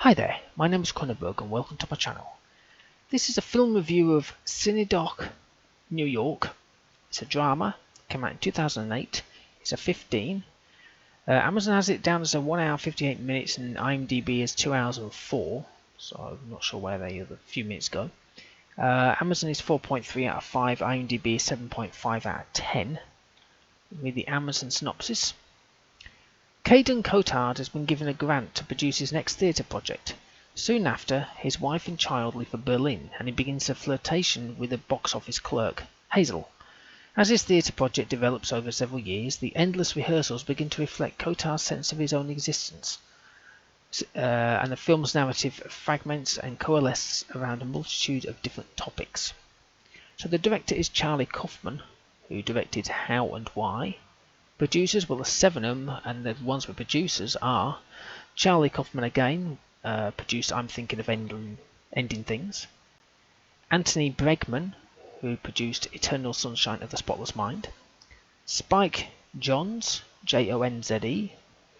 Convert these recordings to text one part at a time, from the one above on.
Hi there, my name is Kronenberg and welcome to my channel. This is a film review of Synecdoche, New York. It's a drama, came out in 2008, it's a 15. Amazon has it down as a 1 hour 58 minutes and IMDb is 2 hours and 4, so I'm not sure where they are a few minutes ago. Amazon is 4.3 out of 5, IMDb is 7.5 out of 10. With the Amazon synopsis. Caden Cotard has been given a grant to produce his next theatre project. Soon after, his wife and child leave for Berlin, and he begins a flirtation with a box office clerk, Hazel. As his theatre project develops over several years, the endless rehearsals begin to reflect Cotard's sense of his own existence, and the film's narrative fragments and coalesces around a multitude of different topics. So the director is Charlie Kaufman, who directed How and Why. Producers, well, there's 7 of them, and the ones with producers are Charlie Kaufman again, produced I'm Thinking of Ending Things. Anthony Bregman, who produced Eternal Sunshine of the Spotless Mind. Spike Jonze, Jonze,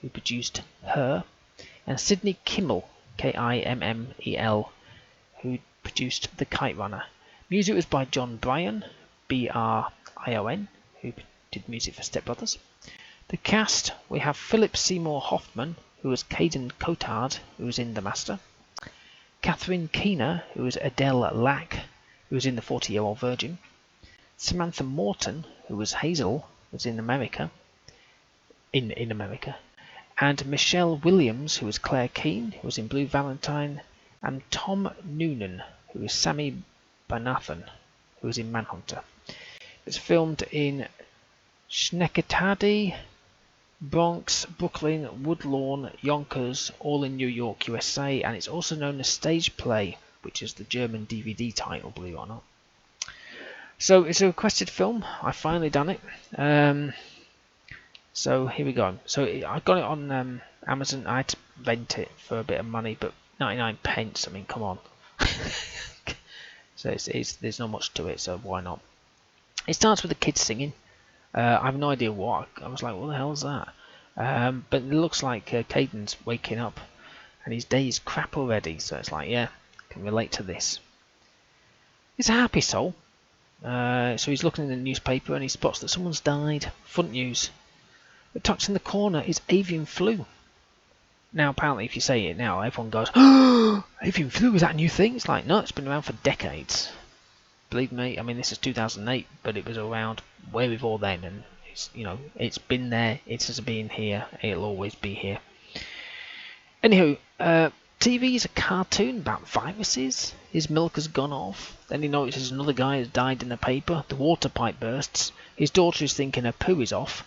who produced Her. And Sidney Kimmel, Kimmel, who produced The Kite Runner. Music was by John Bryan, Brion, who did music for Step Brothers. The cast, we have Philip Seymour Hoffman, who was Caden Cotard, who was in The Master. Catherine Keener, who was Adele Lack, who was in The 40-Year-Old Virgin. Samantha Morton, who was Hazel, was in America. In America. And Michelle Williams, who was Claire Keane, who was in Blue Valentine. And Tom Noonan, who was Sammy Banathan, who was in Manhunter. It's filmed in Synecdoche, Bronx, Brooklyn, Woodlawn, Yonkers, all in New York, USA, and it's also known as Stage Play, which is the German DVD title, believe it or not. So it's a requested film. I've finally done it. So here we go. So I got it on Amazon. I had to rent it for a bit of money, but 99 pence. I mean, come on. So there's not much to it, so why not? It starts with the kids singing. I have no idea what. I was like, what the hell is that? But it looks like Caden's waking up and his day is crap already. So it's like, yeah, I can relate to this. He's a happy soul. So he's looking in the newspaper and he spots that someone's died. Front news. But tucked in the corner is avian flu. Now, apparently, if you say it now, everyone goes, oh, avian flu, is that a new thing? It's like, no, it's been around for decades. Believe me, I mean, this is 2008, but it was around way before then, and it's, it's been there, it has been here, it'll always be here. Anywho, TV is a cartoon about viruses. His milk has gone off. Then he notices another guy has died in the paper. The water pipe bursts. His daughter is thinking her poo is off,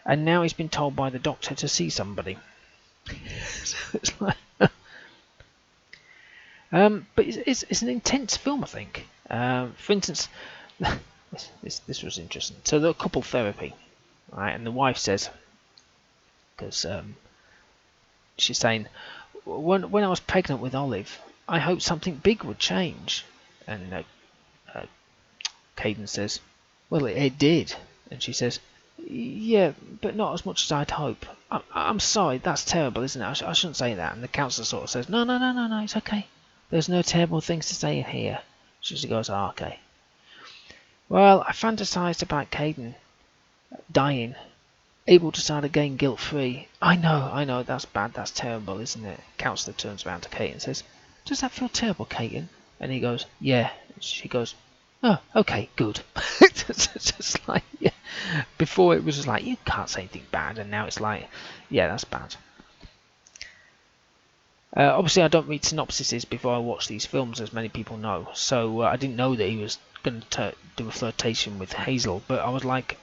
and now he's been told by the doctor to see somebody. So it's like, but it's an intense film, I think. For instance, this was interesting. So the couple therapy, right? And the wife says, because she's saying, when I was pregnant with Olive, I hoped something big would change. And Caden says, well, it did. And she says, yeah, but not as much as I'd hope. I'm sorry, that's terrible, isn't it? I shouldn't say that. And the counsellor sort of says, no, it's okay. There's no terrible things to say here. She goes, oh, okay. Well, I fantasized about Caden dying, able to start again guilt-free. I know, that's bad, that's terrible, isn't it? Counsellor turns around to Caden and says, does that feel terrible, Caden? And he goes, yeah. She goes, oh, okay, good. It's just like, yeah. Before it was just like, you can't say anything bad, and now it's like, yeah, that's bad. Obviously, I don't read synopsises before I watch these films, as many people know. So I didn't know that he was going to do a flirtation with Hazel. But I was like,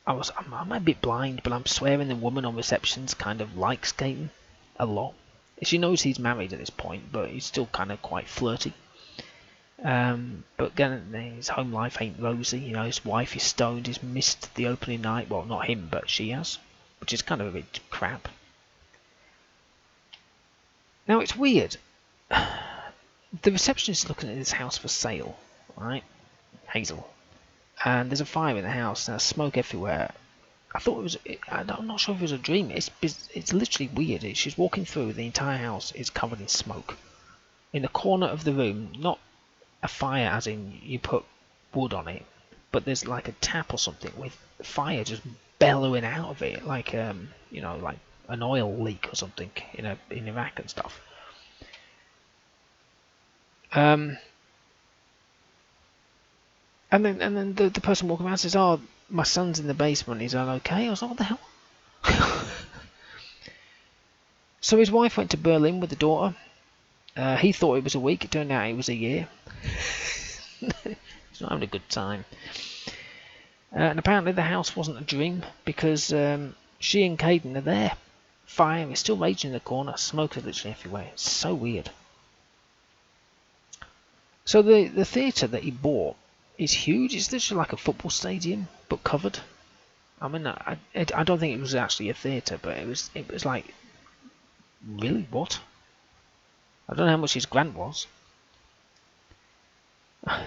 I'm a bit blind, but I'm swearing the woman on receptions kind of likes Caden a lot. She knows he's married at this point, but he's still kind of quite flirty. But again, his home life ain't rosy. His wife is stoned. He's missed the opening night. Well, not him, but she has, which is kind of a bit crap. Now, it's weird. The receptionist is looking at this house for sale, right? Hazel. And there's a fire in the house, and there's smoke everywhere. I thought it was. I'm not sure if it was a dream. It's literally weird. She's walking through. The entire house is covered in smoke. In the corner of the room, not a fire as in you put wood on it, but there's like a tap or something with fire just bellowing out of it, like like an oil leak or something in Iraq and stuff. And then the person walking around says, "Oh, my son's in the basement. Is that okay?" I was like, "What the hell?" So his wife went to Berlin with the daughter. He thought it was a week. It turned out it was a year. He's not having a good time. And apparently the house wasn't a dream because she and Caden are there. Fire is still raging in the corner. Smoke is literally everywhere. It's so weird. So the theatre that he bought is huge. It's literally like a football stadium, but covered. I mean, I don't think it was actually a theatre, but it was like, really, what? I don't know how much his grant was.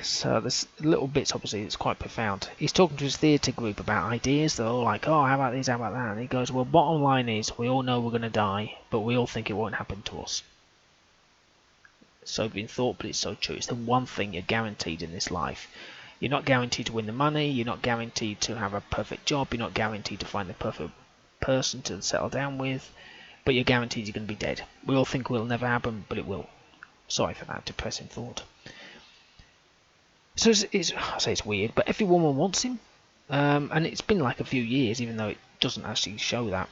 So there's little bits, obviously, it's quite profound. He's talking to his theatre group about ideas. They're all like, oh, how about this, how about that? And he goes, well, bottom line is, we all know we're going to die, but we all think it won't happen to us. Sobering thought, but it's so true. It's the one thing you're guaranteed in this life. You're not guaranteed to win the money. You're not guaranteed to have a perfect job. You're not guaranteed to find the perfect person to settle down with. But you're guaranteed you're going to be dead. We all think it will never happen, but it will. Sorry for that depressing thought. So I say it's weird, but every woman wants him. And it's been like a few years, even though it doesn't actually show that.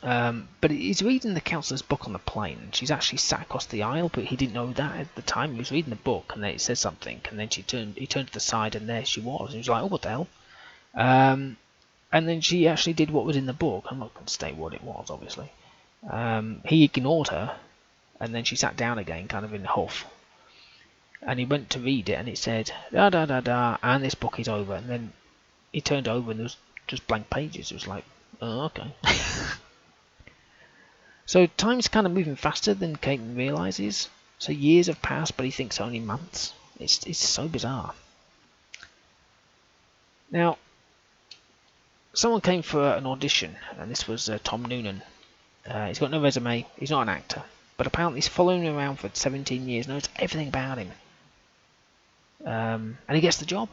But he's reading the counsellor's book on the plane, and she's actually sat across the aisle, but he didn't know that at the time. He was reading the book, and then it says something, and then he turned to the side, and there she was. And he was like, oh, what the hell? And then she actually did what was in the book. I'm not going to state what it was, obviously. He ignored her, and then she sat down again, kind of in a huff. And he went to read it, and it said, da da da da, and this book is over. And then he turned over, and there was just blank pages. It was like, oh, okay. So time's kind of moving faster than Caden realises. So years have passed, but he thinks only months. It's so bizarre. Now, someone came for an audition, and this was Tom Noonan. He's got no resume. He's not an actor, but apparently he's following him around for 17 years. Knows everything about him, and he gets the job.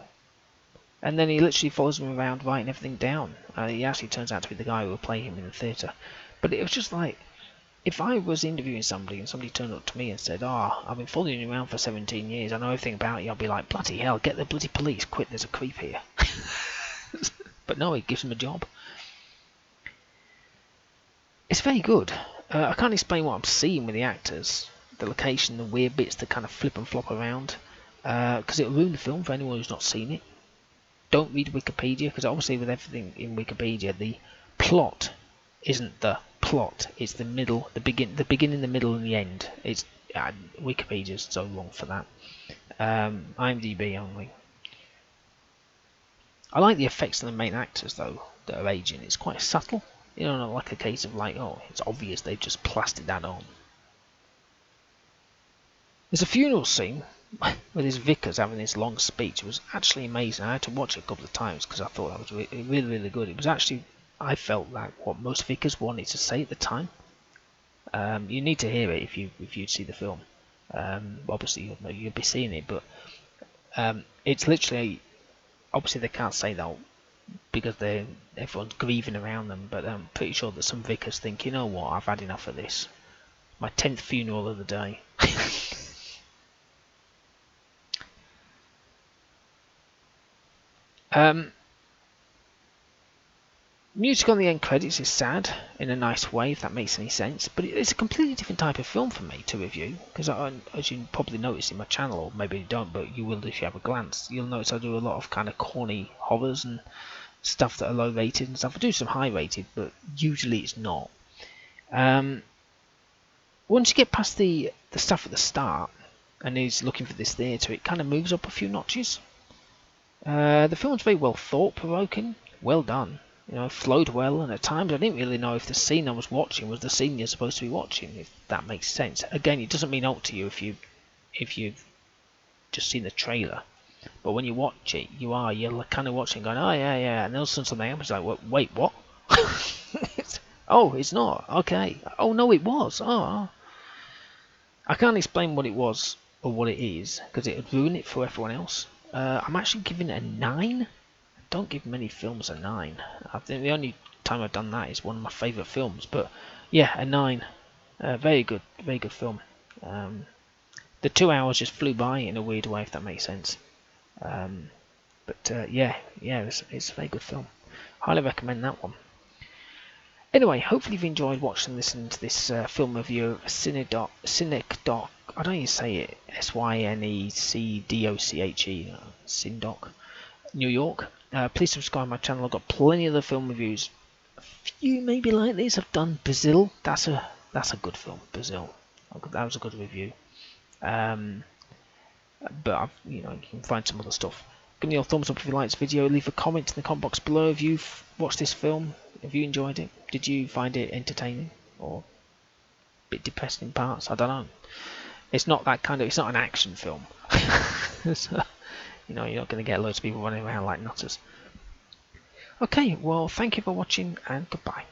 And then he literally follows him around, writing everything down. He actually turns out to be the guy who will play him in the theatre. But it was just like, if I was interviewing somebody and somebody turned up to me and said, oh, I've been following you around for 17 years, I know everything about you, I'd be like, bloody hell, get the bloody police, quit, there's a creep here. But no, he gives him a job. It's very good. I can't explain what I'm seeing with the actors, the location, the weird bits that kind of flip and flop around, because it'll ruin the film for anyone who's not seen it. Don't read Wikipedia, because obviously with everything in Wikipedia, the plot isn't the plot. It's the middle, the beginning, the middle, and the end. It's Wikipedia's so wrong for that. IMDb only. I like the effects of the main actors though that are aging. It's quite subtle. You know, not like a case of like, oh, it's obvious they've just plastered that on. There's a funeral scene with his vicars having this long speech. It was actually amazing. I had to watch it a couple of times because I thought that was really, really good. It was actually, I felt like what most vicars wanted to say at the time. You need to hear it if you see the film. Obviously, you'll be seeing it, but it's literally, obviously they can't say that because everyone's grieving around them. But I'm pretty sure that some vicars think, you know what, I've had enough of this. My 10th funeral of the day. Music on the end credits is sad in a nice way, if that makes any sense, but it's a completely different type of film for me to review, because as you probably notice in my channel, or maybe you don't, but you will if you have a glance, you'll notice I do a lot of kind of corny horrors and stuff that are low rated and stuff. I do some high rated, but usually it's not. Once you get past the stuff at the start, and he's looking for this theatre, it kind of moves up a few notches. The film's very well thought-provoking, well done. You know, flowed well, and at times I didn't really know if the scene I was watching was the scene you're supposed to be watching, if that makes sense. Again, it doesn't mean out to you if you've just seen the trailer. But when you watch it, you're kind of watching, going, oh yeah, yeah, and then something happens, like, wait, what? Oh, it's not. Okay. Oh no, it was. Oh, I can't explain what it was or what it is because it would ruin it for everyone else. I'm actually giving it a 9. I don't give many films a 9. I think the only time I've done that is one of my favourite films. But yeah, a 9. Very good film. The 2 hours just flew by in a weird way, if that makes sense. But yeah, it's a very good film. Highly recommend that one. Anyway, hopefully you've enjoyed watching and listening to this film review of Synecdoche. I don't even say it. Synecdoche. Synecdoche, New York. Please subscribe to my channel. I've got plenty of other film reviews. A few maybe like this. I've done Brazil. That's a good film. Brazil. That was a good review. But you can find some other stuff. Give me your thumbs up if you like this video. Leave a comment in the comment box below if you've watched this film. Have you enjoyed it? Did you find it entertaining or a bit depressing in parts? I don't know. It's not that kind of. It's not an action film. So, you're not going to get loads of people running around like nutters. Okay, well, thank you for watching and goodbye.